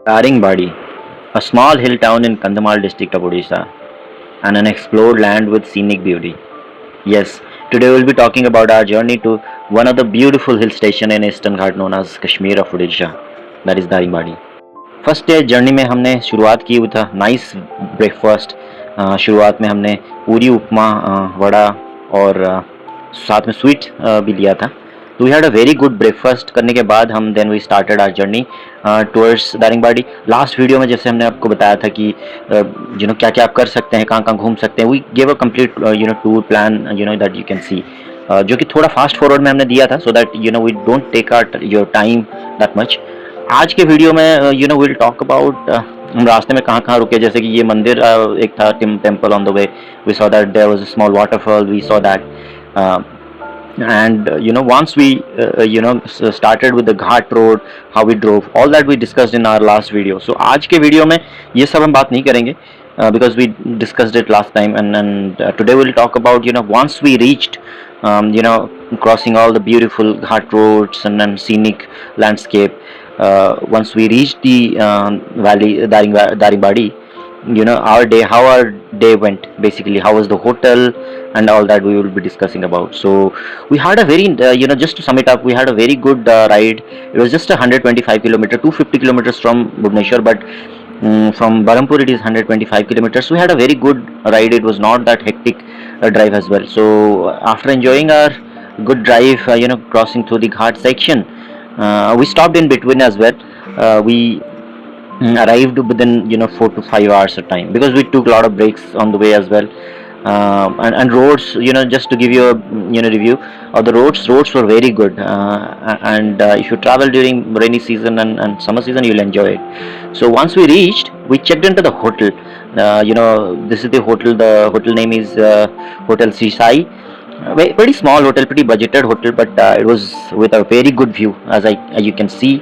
Daringbadi, a small hill town in Kandhamal district of Odisha, and an explored land with scenic beauty. Yes, today we'll be talking about our journey to one of the beautiful hill station in Eastern Ghat known as Kashmir of Odisha, that is Daringbadi. First day journey में हमने शुरुआत की था nice breakfast. शुरुआत में हमने पूरी उपमा वड़ा और साथ में स्वीट भी लिया था। तो we had a very good breakfast करने के बाद हम then we started our journey towards Daringbadi. Last video में जैसे हमने आपको बताया था कि क्या क्या आप कर सकते हैं, कहाँ कहाँ घूम सकते हैं। We gave a complete tour plan that you can see, जो कि थोड़ा फास्ट फॉरवर्ड में हमने दिया था so that we don't take out your time that much. आज के वीडियो में विल टॉक अबाउट हम रास्ते में कहाँ कहाँ रुके, जैसे कि ये मंदिर एक था temple on the way, we saw that there was a small waterfall, we saw that and once we started with the ghat road, how we drove, all that we discussed in our last video. So आज के video में ये सब हम बात नहीं करेंगे because we discussed it last time, and today we'll talk about once we reached crossing all the beautiful ghat roads and scenic landscape. Once we reached the valley Daringbadi, how our day went, basically how was the hotel and all that we will be discussing about. So we had a very just to sum it up, we had a very good ride. It was just 125 kilometers, 250 kilometers from Bhubaneswar, but from Berhampur it is 125 kilometers. We had a very good ride. It was not that hectic drive as well. So after enjoying our good drive, crossing through the ghat section, we stopped in between as well. We arrived within 4 to 5 hours of time because we took a lot of breaks on the way as well. And roads, just to give you a review of the roads were very good, and if you travel during rainy season and summer season, you'll enjoy it. So once we reached, we checked into the hotel. This is the hotel name is Hotel Sisai. Pretty small hotel, pretty budgeted hotel, but it was with a very good view. As you can see,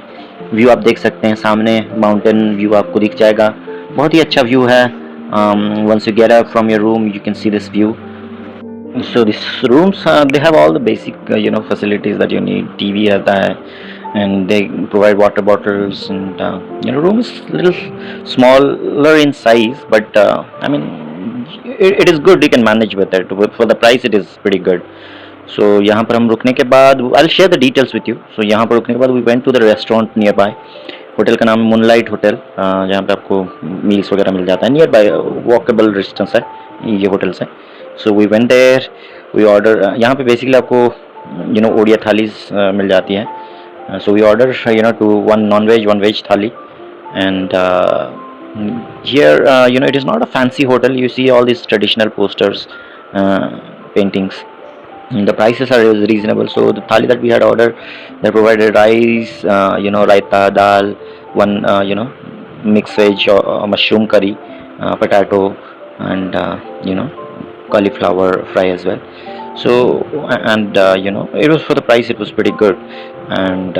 view आप देख सकते हैं, सामने mountain view आपको दिख जाएगा, बहुत ही अच्छा व्यू है. Once you get up from your room, you can see this view. So these rooms, they have all the basic facilities that you need. TV रहता है, and they provide water bottles, and room is little smaller in size, but I mean it is good. You can manage with it. For the price, it is pretty good. So यहाँ पर हम रुकने के बाद I'll share the details with you. So यहाँ पर रुकने के बाद we went to the restaurant nearby. Hotel का नाम है मूनलाइट होटल, जहाँ पे आपको मील्स वगैरह मिल जाता है. नियर बाय वॉकेबल डिस्टेंस है ये होटल से. So we went there, we order. यहाँ पे बेसिकली आपको ओडिया थालीज मिल जाती है. So we order two one non veg, one veg thali. And here it is not a fancy hotel. You see all these traditional posters, paintings. The prices are reasonable. So the thali that we had ordered, they provided rice, raita, dal, one mixed veg or mushroom curry, potato, and cauliflower fry as well. So and it was, for the price, it was pretty good. And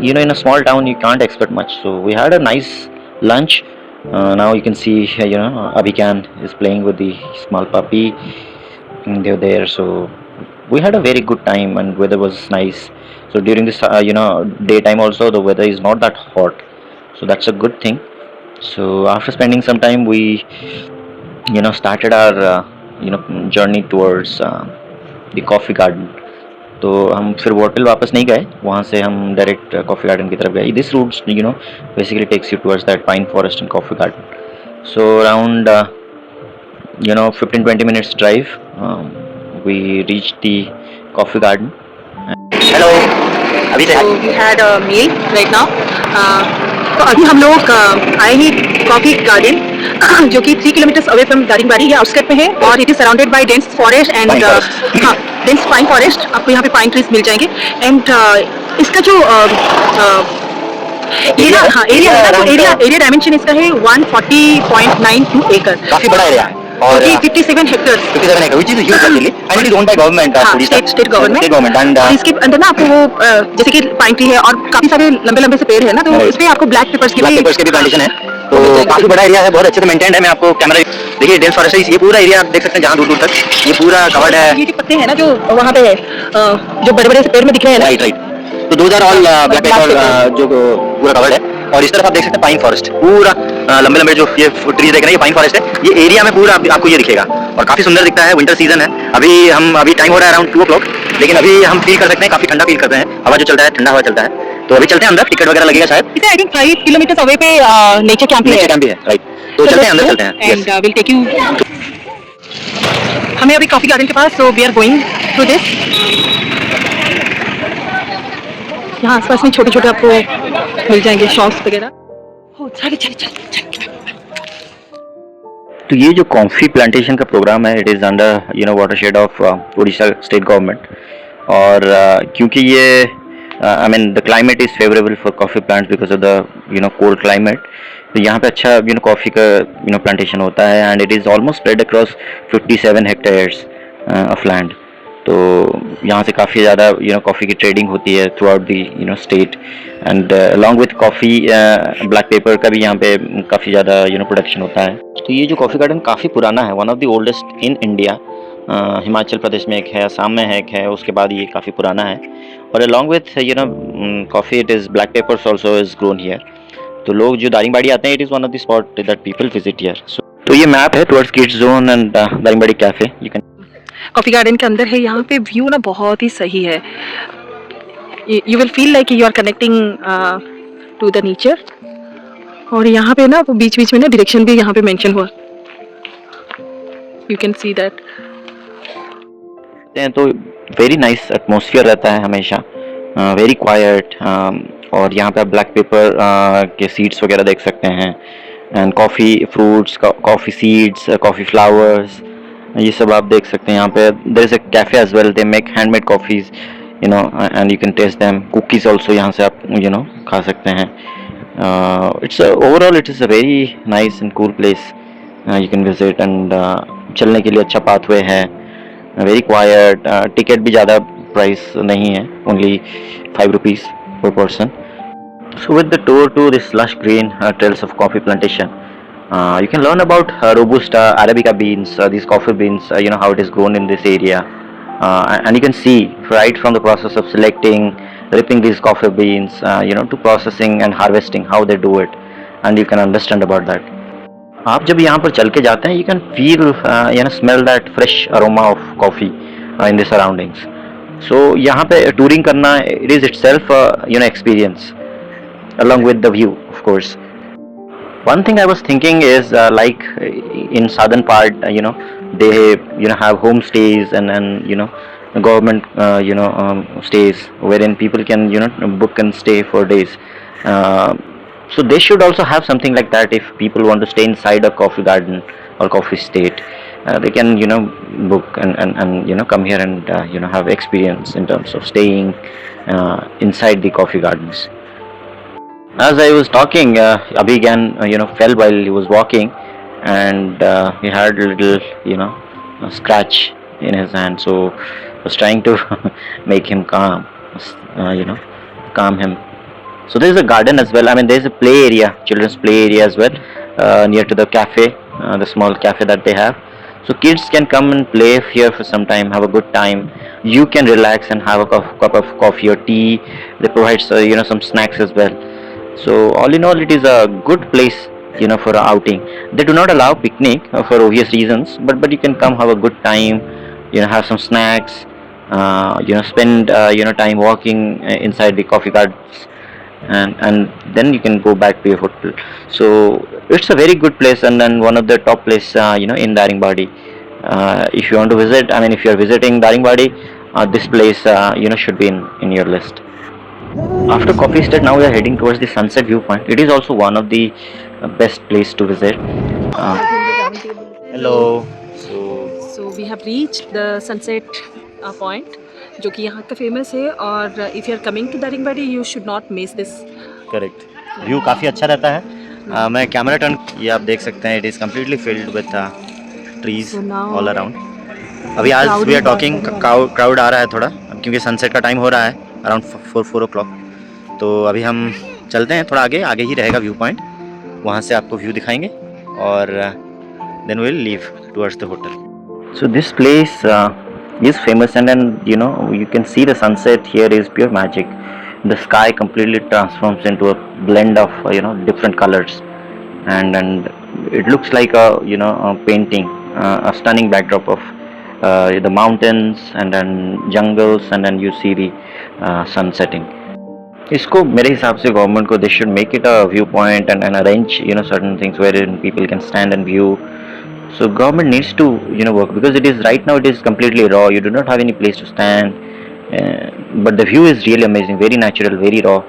in a small town you can't expect much. So we had a nice lunch. Now you can see Abhikan is playing with the small puppy. They're there. So we had a very good time, and weather was nice. So during this daytime also, the weather is not that hot, so that's a good thing. So after spending some time, we started our journey towards the coffee garden. तो हम फिर hotel वापस नहीं गए, वहाँ से हम direct coffee garden की तरफ गए. This route basically takes you towards that pine forest and coffee garden. So around 15-20 minutes drive, we reached the coffee garden. Hello, अभी से we had a meal right now. तो अभी हम लोग आए हैं कॉफी गार्डन, जो कि 3 किलोमीटर अवे फ्रॉम दारिंगबाड़ी है, आउटस्कर्ट में है, और it is surrounded by dense forest and dense pine forest. आपको यहाँ पे पाइन ट्रीज मिल जाएंगे. एंड इसका जो एरिया है ना, तो एरिया डायमेंशन इसका है 140.92 एकड़. काफी बड़ा एरिया है. और 57 hectares, 57 acre, which is a huge actually, and it is owned by government, state government. and इसके अंदर ना आपको वो जैसे कि पाइन ट्री है और काफी सारे लंबे लंबे से पेड़ है ना, तो इसमें आपको ब्लैक पेपर्स की भी प्लांटेशन है. तो काफी बड़ा एरिया है, बहुत अच्छे से मेंटेन्ड है. मैं आपको कैमरा देखिए, डेंस फॉरेस्ट है, ये पूरा एरिया आप देख सकते हैं, जहाँ दूर दूर तक ये पूरा कवर्ड है. ये जो पत्ते हैं ना जो वहाँ पे जो बड़े बड़े से पेड़ में दिख रहे हैं ना, राइट. तो 2000 ऑल ब्लैक पेपर जो पूरा कवर्ड है. और इस तरफ आप देख सकते हैं पाइन फॉरेस्ट, पूरा लंबे लंबे जो ये ट्रीज देख रहे हैं ये पाइन फॉरेस्ट है। ये एरिया में पूरा आपको ये दिखेगा और काफी सुंदर दिखता है। विंटर सीजन है, अभी टाइम हो रहा है अराउंड 2 o'clock, लेकिन अभी हम फील कर सकते हैं, काफी ठंडा फील करते हैं, हवा जो चलता है ठंडा हवा चलता है। तो अभी चलते हैं अंदर, टिकट वगैरह लगेगा शायद। इसे आई थिंक 5 किलोमीटर अवे पे नेचर कैंप है। नेचर कैंप भी है, राइट। तो चलते हैं अंदर, चलते हैं। And will take you. हमें अभी कॉफी गार्डन के पास, so we are going through this. यहाँ आसपास में छोटे छोटे आपको मिल जाएंगे शॉप्स वगैरह। हो चल चल चल चल। तो ये जो कॉफी प्लांटेशन का प्रोग्राम है, it is under watershed of Orissa state government. और क्योंकि ये I mean the climate is favourable for coffee plants because of the cold climate. तो यहाँ पे अच्छा कॉफ़ी का प्लांटेशन होता है and it is almost spread across 57 hectares of land. तो यहाँ से काफ़ी ज़्यादा कॉफ़ी की ट्रेडिंग होती है through out the state and along with coffee black pepper का भी यहाँ पे काफ़ी ज़्यादा प्रोडक्शन होता है। तो ये जो कॉफ़ी गार्डन काफ़ी पुराना है, one of the oldest in India. Himachal Pradesh में एक है, असम में एक है, उसके बाद ये काफ़ी पुराना है। और along with coffee it is black papers also is grown here. तो लोग जो दारिंगबाड़ी आते हैं, it is one of the spot that people visit here. तो ये मैप है towards kids zone and Daringbadi cafe. You can coffee garden के अंदर है। यहाँ पे व्यू ना बहुत ही सही है। You will feel like you are connecting to the nature. और यहाँ पे ना बीच बीच में ना डायरेक्शन भी यहाँ पे मेंशन हुआ, यू कैन सी दैट। तो वेरी नाइस एटमॉस्फेयर रहता है हमेशा, वेरी क्वाइट। और यहाँ पे आप ब्लैक पेपर के सीड्स वगैरह देख सकते हैं and coffee fruits, coffee seeds, coffee flowers, ये सब आप देख सकते हैं। यहाँ पे there is a cafe as well, they make handmade coffees and you can taste them. Cookies also यहाँ से आप खा सकते हैं। It's overall it is a very nice and cool place you can visit and चलने के लिए अच्छा पाथवे है, वेरी क्वाइट। टिकट भी ज़्यादा प्राइस नहीं है, only 5 rupees per person. So with the tour to this lush green trails of coffee plantation, you can learn about Robusta, Arabica beans, these coffee beans, how it is grown in this area. And you can see right from the process of selecting, ripping these coffee beans, to processing and harvesting, how they do it. And you can understand about that. आप जब यहाँ पर चल के जाते हैं, you can feel, smell that fresh aroma of coffee in the surroundings. So यहाँ पे touring करना, it is itself experience along with the view, of course. One thing I was thinking is like in southern part, they have homestays and the government stays wherein people can book and stay for days. So they should also have something like that. If people want to stay inside a coffee garden or coffee estate, they can book and come here and have experience in terms of staying inside the coffee gardens. As I was talking, Abhi again fell while he was walking, and he had a little a scratch in his hand. So I was trying to make him calm, calm him. So there is a garden as well. I mean, there is a play area, children's play area as well, near to the cafe, the small cafe that they have. So kids can come and play here for some time, have a good time. You can relax and have a cup of coffee or tea. They provide some snacks as well. So all in all, it is a good place for a outing. They do not allow picnic for obvious reasons, but you can come have a good time, have some snacks, spend time walking inside the coffee gardens. And then you can go back to your hotel. So it's a very good place and then one of the top place in Daringbadi. If you want to visit, I mean if you are visiting Daringbadi, this place should be in your list. After coffee estate, now we are heading towards the sunset viewpoint. It is also one of the best place to visit. Hello. So we have reached the sunset point, जो कि यहाँ का famous है। और if you are coming to Daringbadi, you should not miss this. Correct, view काफ़ी अच्छा रहता है। मैं कैमरा टर्न, ये आप देख सकते हैं, it is completely filled with trees all around. अभी आज वी आर टॉकिंग, क्राउड आ रहा है थोड़ा, क्योंकि सनसेट का टाइम हो रहा है अराउंड 4 o'clock। तो अभी हम चलते हैं थोड़ा आगे ही रहेगा व्यू पॉइंट, वहाँ से आपको व्यू दिखाएंगे और then we will leave towards the hotel. So this place is famous and then you can see the sunset here is pure magic. the sky completely transforms into a blend of different colors, and it looks like a painting, a stunning backdrop of the mountains and then jungles, and then you see the sun setting. इसको मेरे हिसाब से government को they should make it a view point and arrange certain things wherein people can stand and view. So government needs to work, because it is right now it is completely raw. You do not have any place to stand, but the view is really amazing, very natural, very raw.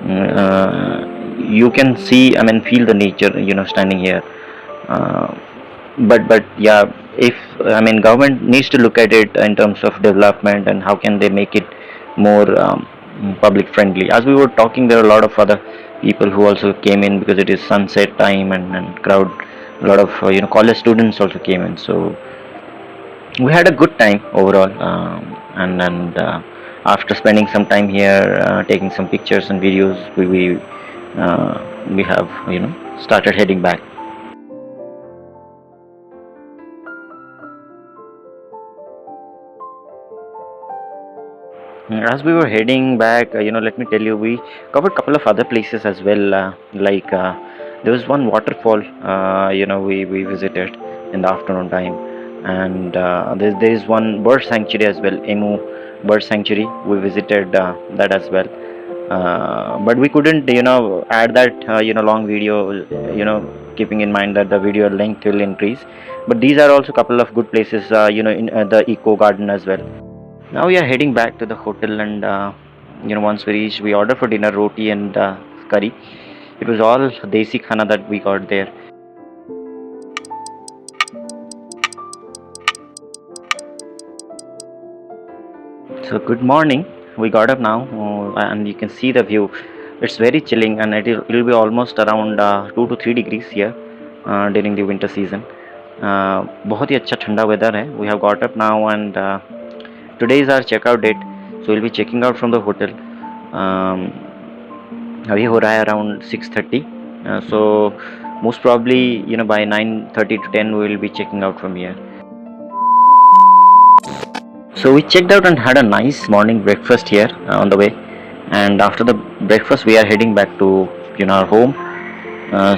uh, you can see, I mean, feel the nature standing here. uh, but yeah, if I mean government needs to look at it in terms of development and how can they make it more public friendly. As we were talking, there are a lot of other people who also came in because it is sunset time, and crowd, a lot of college students also came in. So we had a good time overall, and after spending some time here, taking some pictures and videos, we have started heading back. As we were heading back, let me tell you, we covered a couple of other places as well. Like there was one waterfall, we visited in the afternoon time, and there is one bird sanctuary as well, Emu Bird Sanctuary. We visited that as well, but we couldn't, add that, long video, keeping in mind that the video length will increase. But these are also a couple of good places, in the eco garden as well. Now we are heading back to the hotel, and once we reached, we ordered for dinner roti and curry. It was all desi khana that we got there. So good morning. We got up now, and you can see the view. It's very chilling, and it will be almost around 2 to 3 degrees here during the winter season. बहुत ही अच्छा ठंडा weather है. We have got up now, and today is our checkout date, so we'll be checking out from the hotel. अभी हो रहा है around 6:30, so most probably by 9:30 to 10 we will be checking out from here. So we checked out and had a nice morning breakfast here on the way, and after the breakfast we are heading back to our home.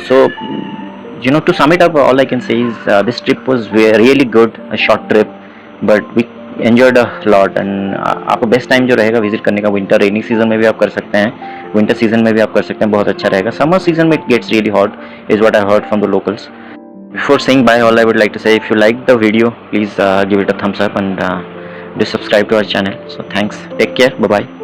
So to sum it up, all I can say is this trip was really good, a short trip, but we enjoyed a lot. And आपको best time जो रहेगा visit करने का, winter rainy season में भी आप कर सकते हैं, विंटर सीजन में भी आप कर सकते हैं, बहुत अच्छा रहेगा. समर सीजन में it gets really hot is what I heard from the locals. Before saying bye, all I would like to say, if you liked the video, please give it a thumbs up, and do subscribe to our channel. So thanks, take care, bye bye.